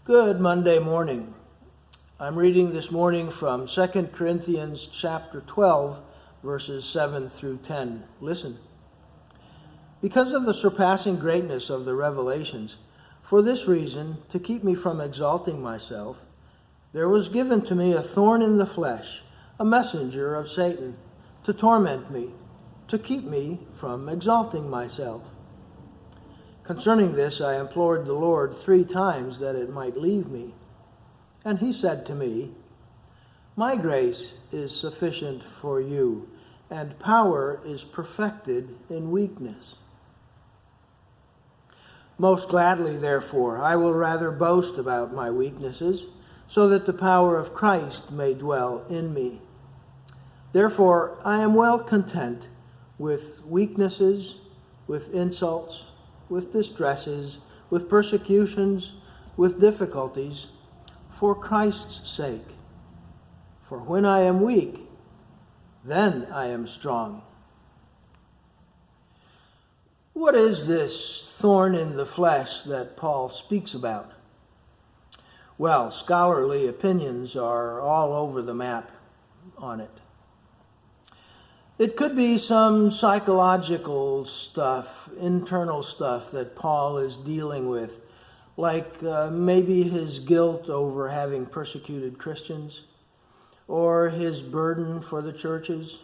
Good Monday morning. I'm reading this morning from 2 Corinthians chapter 12, verses 7 through 10. Listen. Because of the surpassing greatness of the revelations, for this reason, to keep me from exalting myself, there was given to me a thorn in the flesh, a messenger of Satan, to torment me, to keep me from exalting myself. Concerning this, I implored the Lord 3 times that it might leave me. And he said to me, "My grace is sufficient for you, and power is perfected in weakness." Most gladly, therefore, I will rather boast about my weaknesses, so that the power of Christ may dwell in me. Therefore, I am well content with weaknesses, with insults, with distresses, with persecutions, with difficulties, for Christ's sake. For when I am weak, then I am strong. What is this thorn in the flesh that Paul speaks about? Well, scholarly opinions are all over the map on it. It could be some psychological stuff, internal stuff that Paul is dealing with, like maybe his guilt over having persecuted Christians, or his burden for the churches,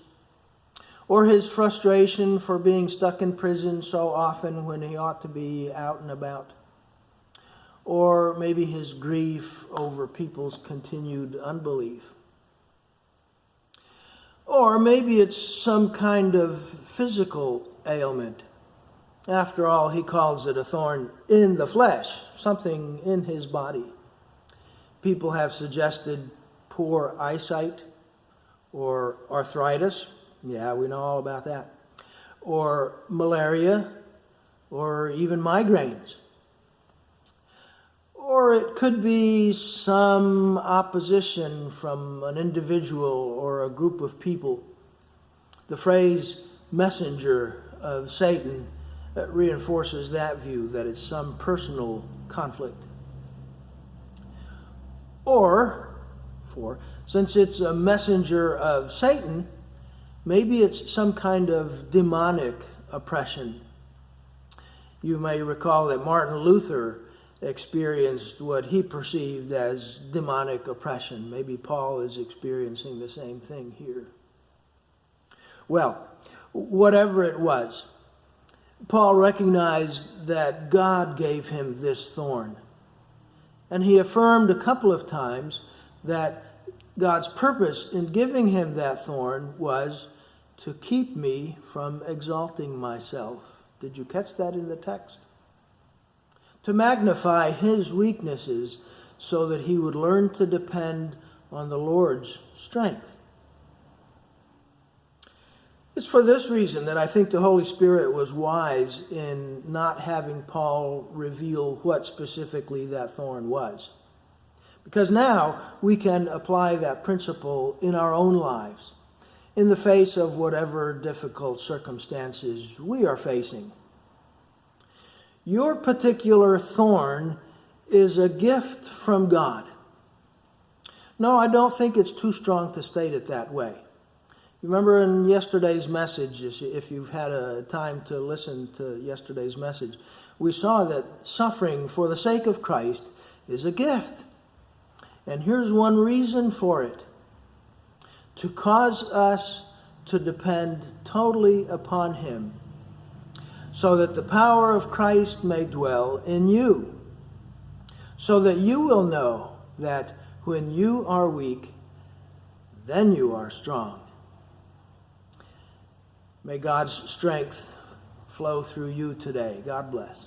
or his frustration for being stuck in prison so often when he ought to be out and about, or maybe his grief over people's continued unbelief. Or maybe it's some kind of physical ailment. After all, he calls it a thorn in the flesh, something in his body. People have suggested poor eyesight, or arthritis. Yeah, we know all about that. Or malaria, or even migraines. Or it could be some opposition from an individual or a group of people. The phrase messenger of Satan reinforces that view, that it's some personal conflict. Or, since it's a messenger of Satan, maybe it's some kind of demonic oppression. You may recall that Martin Luther experienced what he perceived as demonic oppression. Maybe Paul is experiencing the same thing here. Well, whatever it was, Paul recognized that God gave him this thorn. And he affirmed a couple of times that God's purpose in giving him that thorn was to keep me from exalting myself. Did you catch that in the text? To magnify his weaknesses so that he would learn to depend on the Lord's strength. It's for this reason that I think the Holy Spirit was wise in not having Paul reveal what specifically that thorn was. Because now we can apply that principle in our own lives, in the face of whatever difficult circumstances we are facing. Your particular thorn is a gift from God. No, I don't think it's too strong to state it that way. Remember in yesterday's message, if you've had a time to listen to yesterday's message, we saw that suffering for the sake of Christ is a gift. And here's one reason for it: to cause us to depend totally upon him, so that the power of Christ may dwell in you, so that you will know that when you are weak, then you are strong. May God's strength flow through you today. God bless.